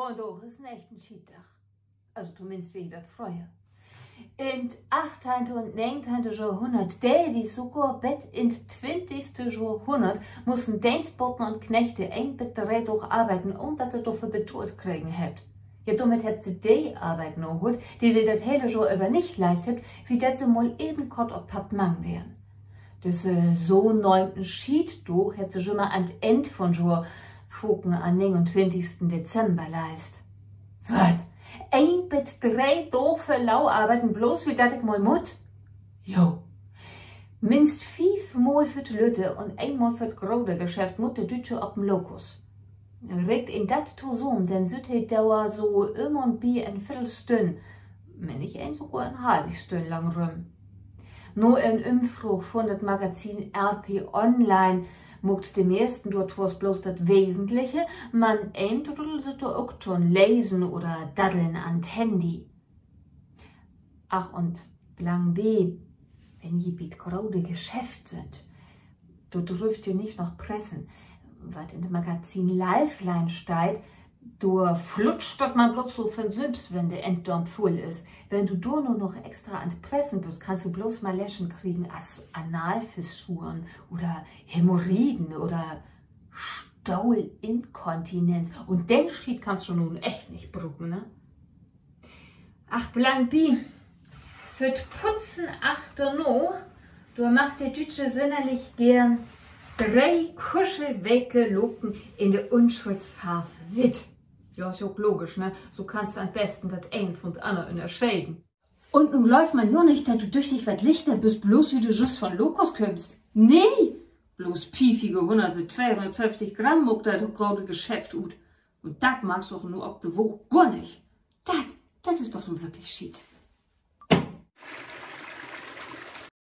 Montag ist ein echter Schiedtag. Also zumindest wie ich das freue. In 18. und 19. Jahrhundert, wie sogar bis in 20. Jahrhundert, mussten Dienstboten und Knechte ein bis 3 Tage arbeiten, ohne dass sie dafür betont kriegen hätten. Ja, damit hätte sie die Arbeit noch gut, die sie das hele Jahr über nicht leistet, wie dass sie mal eben kurz auf das Mang wären. Das so 9. Schiedtag hätte sie schon mal an Ende von Jahr Foken am 29. Dezember leist. Was? 1 bis 3 Tage für lau arbeiten, bloß wie dat ich mal mut? Jo. Minst 5 Mal für die Lütte und 1 Mal für das große Geschäft mut der Deutsche auf dem Lokus. Regt in dat Tosum, denn südheit dauer so immer und bi ein Viertelstünde, wenn nicht sogar eine halbe Stunde lang rum. Nur in Umfrage von das Magazin RP Online muckt dem ersten dort was bloß das Wesentliche, man sollte auch schon lesen oder daddeln an Handy. Ach und Plan B, wenn je mit graude Geschäft sind, dort dürft ihr nicht noch pressen, was in dem Magazin Lifeline steht, du flutscht, dass man bloß so von selbst, wenn der Enddorm voll ist. Wenn du da nur noch extra an Pressen bist, kannst du bloß mal Läschen kriegen als Analfissuren oder Hämorrhoiden oder Staulinkontinenz. Und den Schied kannst du nun echt nicht brucken, ne? Ach, Plan B. Für das Putzen achter no, du macht der Deutsche sonderlich gern 3 kuschelwecke Locken in der Unschuldsfarbe Witt. Ja, ist auch logisch, ne? So kannst du am besten das ein von der anderen unterscheiden. Und nun läuft man ja nicht, dass du durch dich was Lichter bist, bloß wie du just von Lokos kommst. Nee! Bloß piefige 100 mit 250 Gramm muckt das gerade Geschäft ut. Und das magst du auch nur ob du Woche gar nicht. Das ist doch nun wirklich Schied.